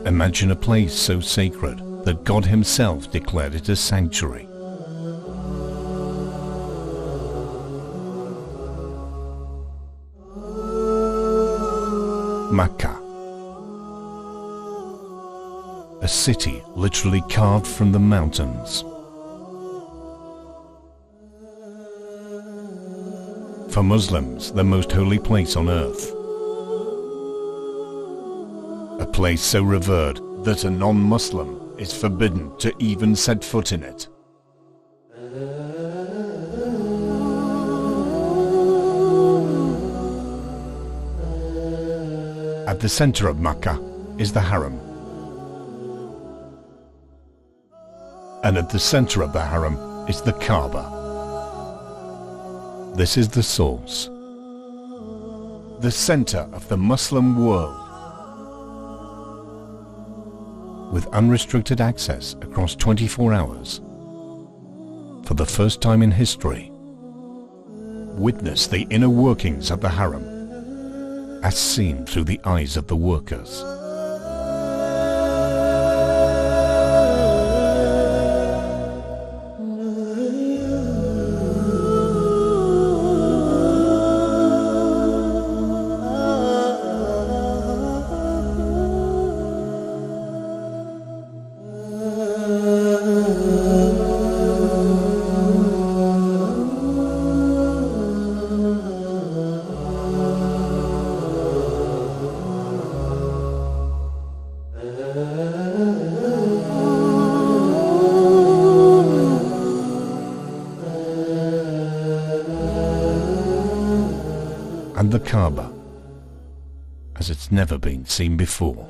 Imagine a place so sacred that God Himself declared it a sanctuary. Mecca, a city literally carved from the mountains. For Muslims, the most holy place on earth. A place so revered that a non-Muslim is forbidden to even set foot in it. At the center of Mecca is the Haram. And at the center of the Haram is the Kaaba. This is the source, the center of the Muslim world, with unrestricted access across 24 hours. For the first time in history, witness the inner workings of the Haram as seen through the eyes of the workers. And the Kaaba, as it's never been seen before.